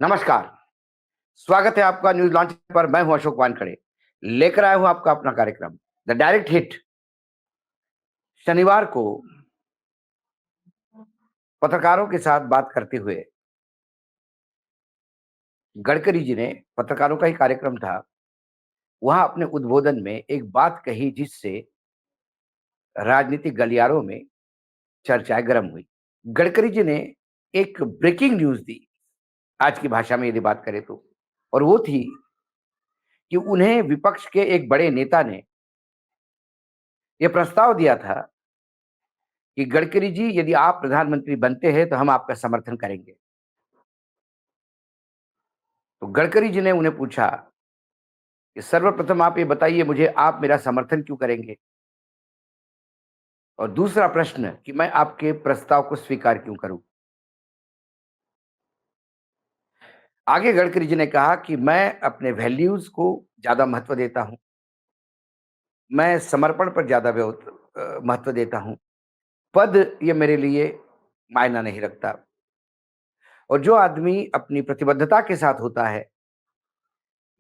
नमस्कार, स्वागत है आपका न्यूज़ लॉन्च पर। मैं हूं अशोक वानखड़े, लेकर आया हूं आपका अपना कार्यक्रम द डायरेक्ट हिट। शनिवार को पत्रकारों के साथ बात करते हुए गडकरी जी ने, पत्रकारों का ही कार्यक्रम था, वहां अपने उद्बोधन में एक बात कही जिससे राजनीतिक गलियारों में चर्चाएं गर्म हुई। गडकरी जी ने एक ब्रेकिंग न्यूज़ दी, आज की भाषा में यदि बात करें तो, और वो थी कि उन्हें विपक्ष के एक बड़े नेता ने यह प्रस्ताव दिया था कि गडकरी जी, यदि आप प्रधानमंत्री बनते हैं तो हम आपका समर्थन करेंगे। तो गडकरी जी ने उन्हें पूछा कि सर्वप्रथम आप ये बताइए मुझे, आप मेरा समर्थन क्यों करेंगे? और दूसरा प्रश्न कि मैं आपके प्रस्ताव को स्वीकार क्यों करूं? आगे गडकरी जी ने कहा कि मैं अपने वैल्यूज को ज्यादा महत्व देता हूं, मैं समर्पण पर ज्यादा महत्व देता हूं। पद ये मेरे लिए मायना नहीं रखता, और जो आदमी अपनी प्रतिबद्धता के साथ होता है,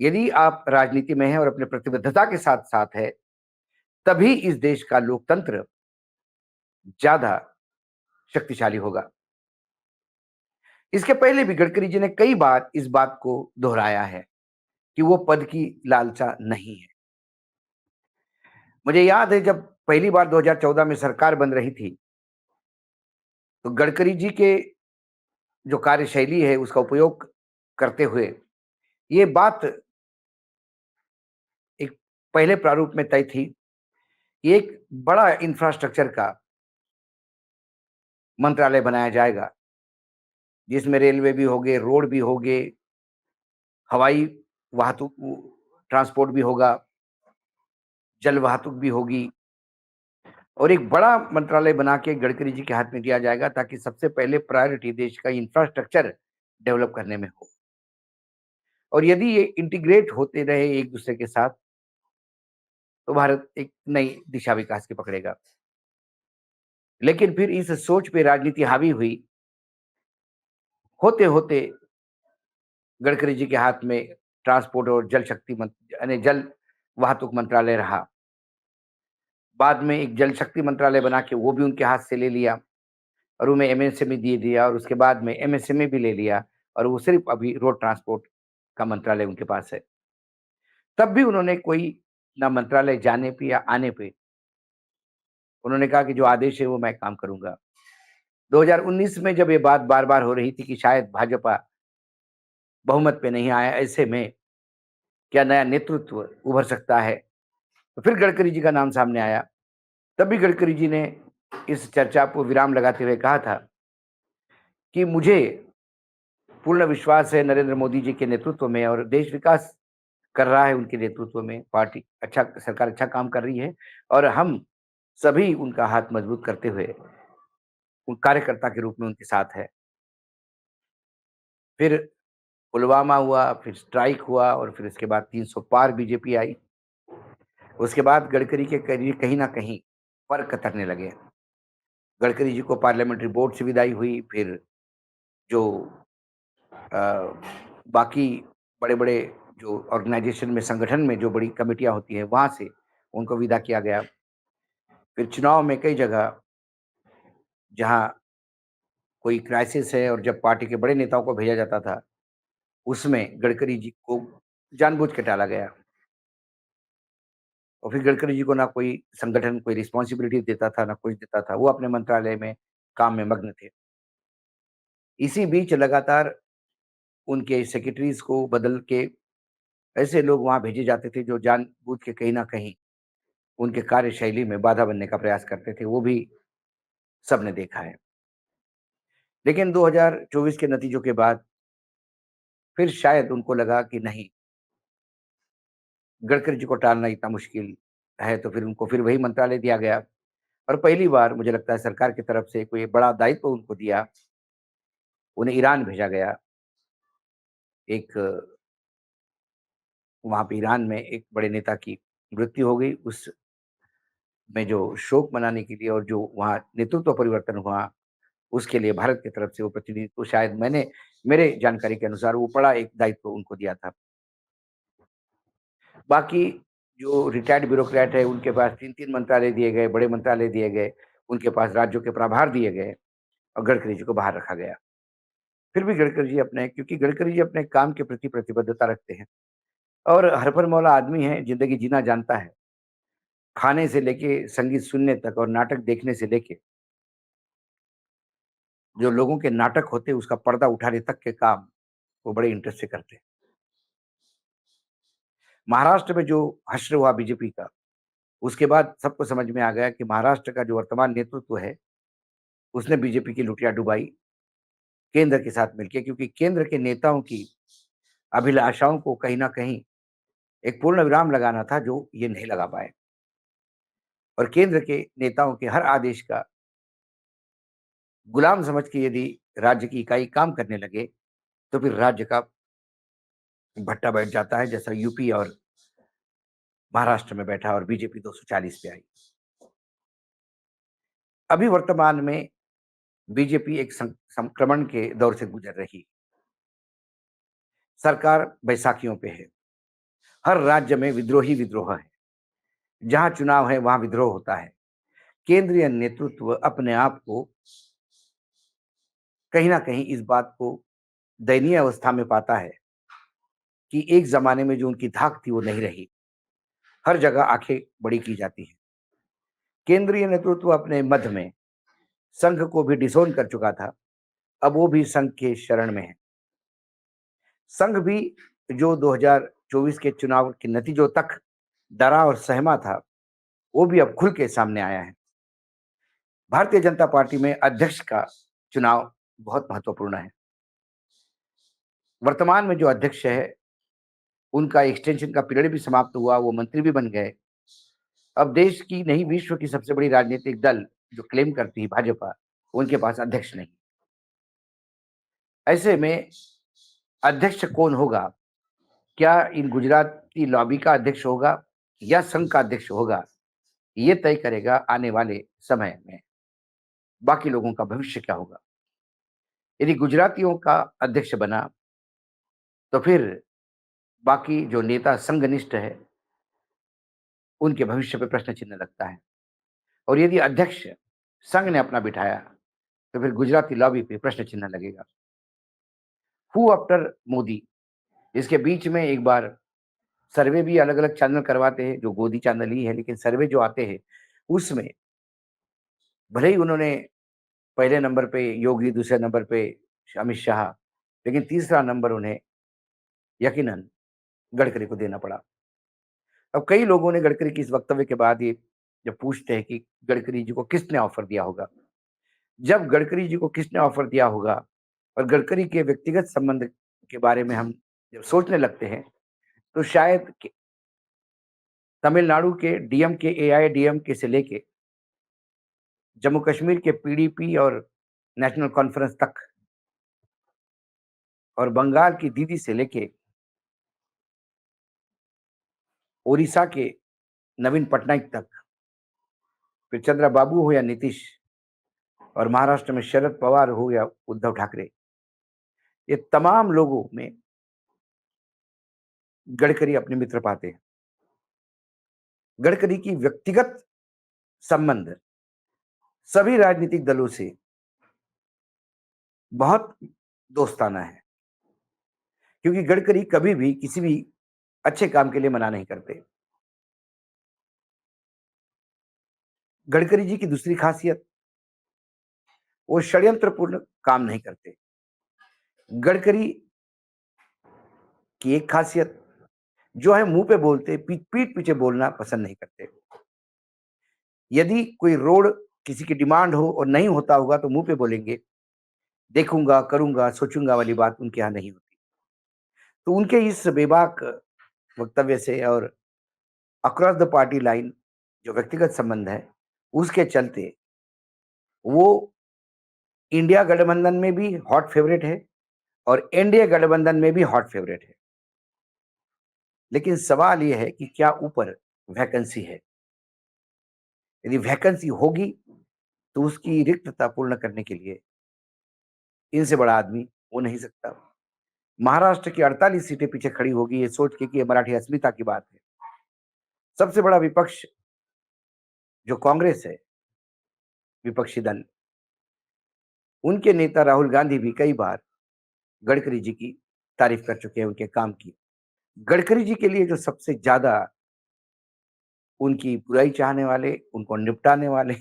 यदि आप राजनीति में हैं और अपने प्रतिबद्धता के साथ साथ है, तभी इस देश का लोकतंत्र ज्यादा शक्तिशाली होगा। इसके पहले भी गडकरी जी ने कई बार इस बात को दोहराया है कि वो पद की लालसा नहीं है। मुझे याद है जब पहली बार 2014 में सरकार बन रही थी, तो गडकरी जी के जो कार्यशैली है उसका उपयोग करते हुए ये बात एक पहले प्रारूप में तय थी कि एक बड़ा इंफ्रास्ट्रक्चर का मंत्रालय बनाया जाएगा, जिसमें रेलवे भी होगे, रोड भी होगे, हवाई वाहतुक ट्रांसपोर्ट भी होगा, जल वाहतुक भी होगी, और एक बड़ा मंत्रालय बना के गडकरी जी के हाथ में दिया जाएगा ताकि सबसे पहले प्रायोरिटी देश का इंफ्रास्ट्रक्चर डेवलप करने में हो। और यदि ये इंटीग्रेट होते रहे एक दूसरे के साथ, तो भारत एक नई दिशा विकास की पकड़ेगा। लेकिन फिर इस सोच पे राजनीति हावी हुई, होते होते गडकरी जी के हाथ में ट्रांसपोर्ट और जल शक्ति यानी जल वाहतुक मंत्रालय रहा। बाद में एक जल शक्ति मंत्रालय बना के वो भी उनके हाथ से ले लिया, और उन्हें एमएसएमई दे दिया, और उसके बाद में एमएसएमई भी ले लिया, और वो सिर्फ अभी रोड ट्रांसपोर्ट का मंत्रालय उनके पास है। तब भी उन्होंने कोई ना मंत्रालय जाने पे या आने पे उन्होंने कहा कि जो आदेश है वो मैं काम करूंगा। 2019 में जब ये बात बार बार हो रही थी कि शायद भाजपा बहुमत पे नहीं आया, ऐसे में क्या नया नेतृत्व उभर सकता है, तो फिर गडकरी जी का नाम सामने आया। तब भी गडकरी जी ने इस चर्चा को विराम लगाते हुए कहा था कि मुझे पूर्ण विश्वास है नरेंद्र मोदी जी के नेतृत्व में, और देश विकास कर रहा है उनके नेतृत्व में। पार्टी अच्छा, सरकार अच्छा काम कर रही है, और हम सभी उनका हाथ मजबूत करते हुए उन कार्यकर्ता के रूप में उनके साथ है। फिर पुलवामा हुआ, फिर स्ट्राइक हुआ, और फिर इसके बाद 300 पार बीजेपी आई। उसके बाद गडकरी के करियर कहीं ना कहीं पर कतरने लगे। गडकरी जी को पार्लियामेंट्री बोर्ड से विदाई हुई, फिर जो अ, बाकी बड़े-बड़े जो ऑर्गेनाइजेशन में, संगठन में जो बड़ी कमेटियाँ होती हैं, वहाँ से उनको विदा किया गया। फिर चुनाव में कई जगह जहाँ कोई क्राइसिस है और जब पार्टी के बड़े नेताओं को भेजा जाता था, उसमें गडकरी जी को जानबूझ के टाला गया, और फिर गडकरी जी को ना कोई संगठन कोई रिस्पॉन्सिबिलिटी देता था, ना कुछ देता था। वो अपने मंत्रालय में काम में मग्न थे। इसी बीच लगातार उनके सेक्रेटरीज़ को बदल के ऐसे लोग वहाँ भेजे जाते थे जो जानबूझ के कहीं न कहीं उनके कार्यशैली में बाधा बनने का प्रयास करते थे, वो भी सबने देखा है। लेकिन 2024 के नतीजों के बाद फिर शायद उनको लगा कि नहीं, गडकरी जी को टालना इतना मुश्किल है, तो फिर उनको फिर वही मंत्रालय दिया गया, और पहली बार मुझे लगता है सरकार की तरफ से कोई बड़ा दायित्व उनको दिया। उन्हें ईरान भेजा गया। एक वहाँ पे ईरान में एक बड़े नेता की मृत्यु हो गई, उसमें जो शोक मनाने के लिए और जो वहाँ नेतृत्व परिवर्तन हुआ, उसके लिए भारत की तरफ से वो प्रतिनिधित्व शायद मैंने मेरे जानकारी के अनुसार वो बड़ा एक दायित्व उनको दिया था। बाकी जो रिटायर्ड ब्यूरोक्रेट है, उनके पास 3-3 मंत्रालय दिए गए, बड़े मंत्रालय दिए गए, उनके पास राज्यों के प्रभार दिए गए और गडकरी जी को बाहर रखा गया। फिर भी गडकरी जी अपने क्योंकि गडकरी जी अपने काम के प्रति प्रतिबद्धता रखते हैं और हरफन मौला आदमी है, ज़िंदगी जीना जानता है। खाने से लेके संगीत सुनने तक और नाटक देखने से लेके जो लोगों के नाटक होते हैं, उसका पर्दा उठाने तक के काम वो बड़े इंटरेस्ट से करते हैं। महाराष्ट्र में जो हश्र हुआ बीजेपी का, उसके बाद सबको समझ में आ गया कि महाराष्ट्र का जो वर्तमान नेतृत्व है, उसने बीजेपी की लुटिया डुबाई केंद्र के साथ मिलके क्योंकि केंद्र के नेताओं की अभिलाषाओं को कहीं न कहीं एक पूर्ण विराम लगाना था, जो ये नहीं लगा पाए और केंद्र के नेताओं के हर आदेश का गुलाम समझ के यदि राज्य की इकाई काम करने लगे, तो फिर राज्य का भट्टा बैठ जाता है, जैसा यूपी और महाराष्ट्र में बैठा और बीजेपी 240 पे आई। अभी वर्तमान में बीजेपी एक संक्रमण के दौर से गुजर रही। सरकार बैसाखियों पे है। हर राज्य में विद्रोही विद्रोह है। जहाँ चुनाव है, वहाँ विद्रोह होता है। केंद्रीय नेतृत्व अपने आप को कहीं न कहीं इस बात को दयनीय अवस्था में पाता है कि एक ज़माने में जो उनकी धाक थी, वो नहीं रही। हर जगह आँखें बड़ी की जाती हैं। केंद्रीय नेतृत्व अपने मद में संघ को भी डिसोन कर चुका था। अब वो भी संघ के शरण में है। संघ भी जो 2024 के चुनाव के नतीजों तक डरा और सहमा था, वो भी अब खुल के सामने आया है। भारतीय जनता पार्टी में अध्यक्ष का चुनाव बहुत महत्वपूर्ण है। वर्तमान में जो अध्यक्ष है, उनका एक्सटेंशन का पीरियड भी समाप्त हुआ, वो मंत्री भी बन गए। अब देश की नहीं, विश्व की सबसे बड़ी राजनीतिक दल जो क्लेम करती है भाजपा, उनके पास अध्यक्ष नहीं। ऐसे में अध्यक्ष कौन होगा? क्या इन गुजराती लॉबी का अध्यक्ष होगा या संघ का अध्यक्ष होगा? ये तय करेगा आने वाले समय में बाकी लोगों का भविष्य क्या होगा। यदि गुजरातियों का अध्यक्ष बना, तो फिर बाकी जो नेता संघनिष्ठ है, उनके भविष्य पे प्रश्न चिन्ह लगता है और यदि अध्यक्ष संघ ने अपना बिठाया, तो फिर गुजराती लॉबी पे प्रश्न चिन्ह लगेगा। हू आफ्टर मोदी, इसके बीच में एक बार सर्वे भी अलग-अलग चैनल करवाते हैं, जो गोदी चैनल ही है, लेकिन सर्वे जो आते हैं, उसमें भले ही उन्होंने पहले नंबर पे योगी, दूसरे नंबर पे अमित शाह, लेकिन तीसरा नंबर उन्हें यकीनन गडकरी को देना पड़ा। अब कई लोगों ने गडकरी की इस वक्तव्य के बाद ये जब पूछते हैं कि गडकरी जी को किसने ऑफर दिया होगा? जब गडकरी जी को किसने ऑफर दिया होगा और गडकरी के व्यक्तिगत संबंध के बारे में हम जब सोचने लगते हैं, तो शायद तमिलनाडु के डीएमके, एआईएडीएमके से लेके जम्मू कश्मीर के पीडीपी और नेशनल कॉन्फ्रेंस तक और बंगाल की दीदी से लेके ओडिशा के नवीन पटनायक तक, फिर चंद्रबाबू हो या नीतीश और महाराष्ट्र में शरद पवार हो या उद्धव ठाकरे, ये तमाम लोगों में गडकरी अपने मित्र पाते हैं। गडकरी की व्यक्तिगत संबंध सभी राजनीतिक दलों से बहुत दोस्ताना है, क्योंकि गडकरी कभी भी किसी भी अच्छे काम के लिए मना नहीं करते। गडकरी जी की दूसरी खासियत, वो षड्यंत्रपूर्ण काम नहीं करते। गडकरी की एक खासियत जो है, मुंह पे बोलते, पीठ पीछे बोलना पसंद नहीं करते। यदि कोई रोड किसी की डिमांड हो और नहीं होता होगा, तो मुंह पे बोलेंगे, देखूंगा, करूंगा, सोचूंगा वाली बात उनके यहाँ नहीं होती। तो उनके इस बेबाक वक्तव्य से और अक्रॉस द पार्टी लाइन जो व्यक्तिगत संबंध है, उसके चलते वो इंडिया गठबंधन में भी हॉट फेवरेट है और एनडीए गठबंधन में भी हॉट फेवरेट है। लेकिन सवाल ये है कि क्या ऊपर वैकेंसी है? यदि वैकेंसी होगी, तो उसकी रिक्तता पूर्ण करने के लिए इनसे बड़ा आदमी हो नहीं सकता। महाराष्ट्र की 48 सीटें पीछे खड़ी होगी ये सोच के कि ये मराठी अस्मिता की बात है। सबसे बड़ा विपक्ष जो कांग्रेस है, विपक्षी दल, उनके नेता राहुल गांधी भी कई बार गडकरी जी की तारीफ कर चुके हैं उनके काम की। गडकरी जी के लिए जो सबसे ज्यादा उनकी बुराई चाहने वाले, उनको निपटाने वाले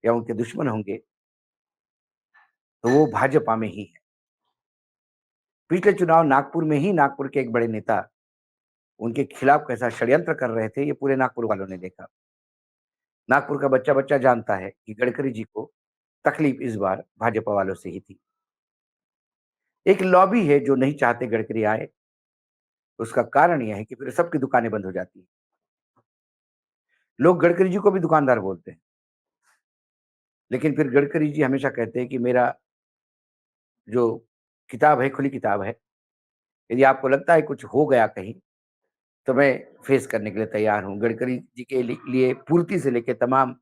या उनके दुश्मन होंगे, तो वो भाजपा में ही है। पिछले चुनाव नागपुर में ही नागपुर के एक बड़े नेता उनके खिलाफ कैसा षड्यंत्र कर रहे थे, ये पूरे नागपुर वालों ने देखा। नागपुर का बच्चा-बच्चा जानता है कि गडकरी जी को तकलीफ इस बार भाजपा वालों से ही थी। एक लॉबी है जो नहीं चाहते गडकरी आए, उसका कारण यह है कि फिर सबकी दुकानें बंद हो जाती हैं। लोग गडकरी जी को भी दुकानदार बोलते हैं, लेकिन फिर गडकरी जी हमेशा कहते हैं कि मेरा जो किताब है, खुली किताब है। यदि आपको लगता है कुछ हो गया कहीं, तो मैं फेस करने के लिए तैयार हूँ। गडकरी जी के लिए पूर्ति से लेके तमाम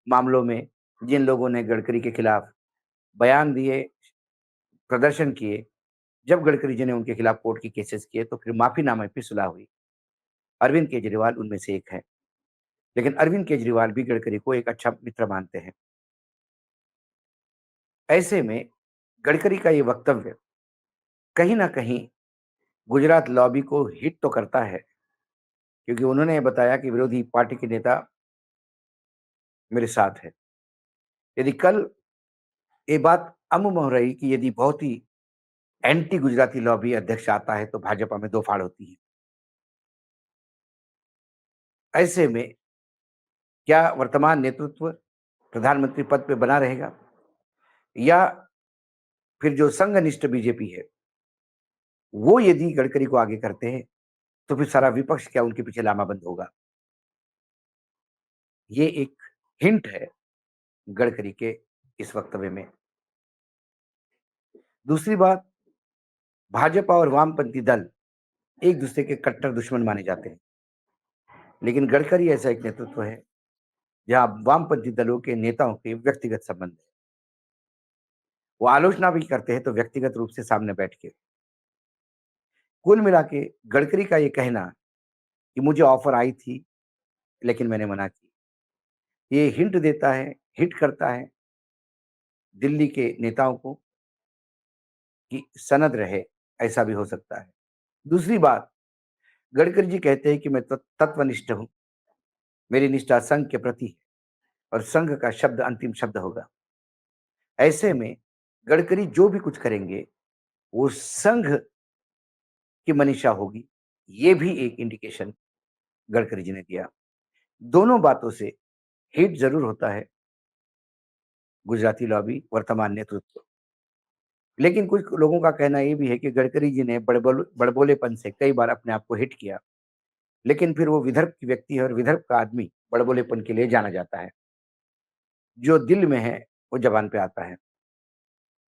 मामलों में जिन लोगों ने गडकरी के खिलाफ बयान दिए, प्रदर्शन किए, जब गडकरी जी ने उनके खिलाफ कोर्ट के केसेस किए, तो फिर माफ़ीनामे पे सुलह हुई। अरविंद केजरीवाल उनमें से एक है। लेकिन अरविंद केजरीवाल भी गडकरी को एक अच्छा मित्र मानते हैं। ऐसे में गडकरी का ये वक्तव्य कहीं न कहीं गुजरात लॉबी को हिट तो करता है, क्योंकि उन्होंने बताया कि विरोधी पार्टी के नेता मेरे साथ है। यदि कल ये बात अमुमन हो रही कि यदि बहुत ही एंटी गुजराती लॉबी अध्यक्ष आता है, तो भाजपा में दो फाड़ होती है। ऐसे में क्या वर्तमान नेतृत्व प्रधानमंत्री पद पे बना रहेगा, या फिर जो संघनिष्ठ बीजेपी है, वो यदि गडकरी को आगे करते हैं, तो फिर सारा विपक्ष क्या उनके पीछे लामाबंद होगा? ये एक हिंट है गडकरी के इस वक्तव्य में। दूसरी बात, भाजपा और वामपंथी दल एक दूसरे के कट्टर दुश्मन माने जाते हैं, लेकिन गडकरी ऐसा एक नेतृत्व है जहां वामपंथी दलों के नेताओं के व्यक्तिगत संबंध है। वो आलोचना भी करते हैं तो व्यक्तिगत रूप से सामने बैठ के। कुल मिला के गडकरी का ये कहना कि मुझे ऑफर आई थी लेकिन मैंने मना की, ये हिंट देता है, हिट करता है दिल्ली के नेताओं को कि सनद रहे, ऐसा भी हो सकता है। दूसरी बात, गडकरी जी कहते हैं कि मैं तत्वनिष्ठ हूं, मेरी निष्ठा संघ के प्रति है और संघ का शब्द अंतिम शब्द होगा। ऐसे में गडकरी जो भी कुछ करेंगे वो संघ की मनीषा होगी, ये भी एक इंडिकेशन गडकरी जी ने दिया। दोनों बातों से हिट जरूर होता है गुजराती लॉबी, वर्तमान नेतृत्व। लेकिन कुछ लोगों का कहना ये भी है कि गडकरी जी ने बड़बोलेपन से कई बार अपने आप को हिट किया, लेकिन फिर वो विदर्भ की व्यक्ति है और विदर्भ का आदमी बड़बोलेपन के लिए जाना जाता है। जो दिल में है वो जबान पे आता है।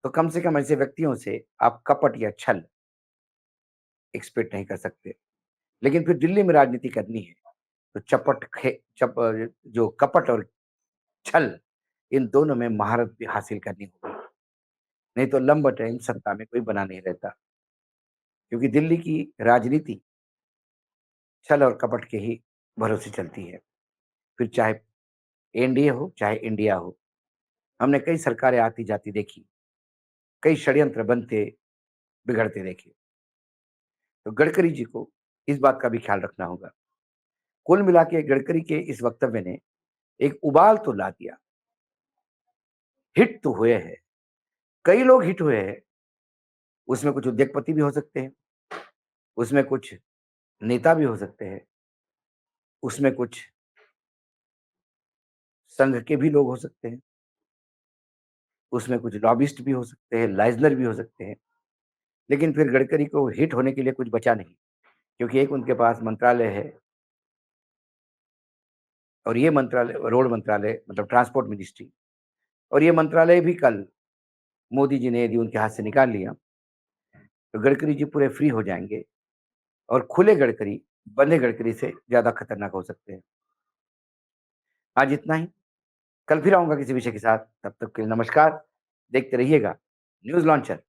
तो कम से कम ऐसे व्यक्तियों से आप कपट या छल एक्सपेक्ट नहीं कर सकते। लेकिन फिर दिल्ली में राजनीति करनी है तो जो कपट और छल, इन दोनों में महारत भी हासिल करनी होगी। नहीं तो लंबा टाइम सत्ता में कोई बना नहीं रहता, क्योंकि दिल्ली की राजनीति छल और कपट के ही भरोसे चलती है। फिर चाहे एनडीए हो, चाहे इंडिया हो, हमने कई सरकारें आती जाती देखी, कई षड्यंत्र बनते बिगड़ते देखे। तो गडकरी जी को इस बात का भी ख्याल रखना होगा। कुल मिला के गडकरी के इस वक्तव्य ने एक उबाल तो ला दिया, हिट तो हुए हैं, कई लोग हिट हुए हैं। उसमें कुछ उद्योगपति भी हो सकते हैं, उसमें कुछ नेता भी हो सकते हैं, उसमें कुछ संघ के भी लोग हो सकते हैं, उसमें कुछ लॉबिस्ट भी हो सकते हैं, लाइजनर भी हो सकते हैं। लेकिन फिर गडकरी को हिट होने के लिए कुछ बचा नहीं, क्योंकि एक उनके पास मंत्रालय है और ये मंत्रालय रोड मंत्रालय मतलब ट्रांसपोर्ट मिनिस्ट्री, और ये मंत्रालय भी कल मोदी जी ने यदि उनके हाथ से निकाल लिया, तो गडकरी जी पूरे फ्री हो जाएँगे और खुले गडकरी, बंधे गडकरी से ज़्यादा खतरनाक हो सकते हैं। आज इतना ही, कल फिर आऊँगा किसी विषय के साथ, तब तक के लिए नमस्कार। देखते रहिएगा न्यूज़ लॉन्चर।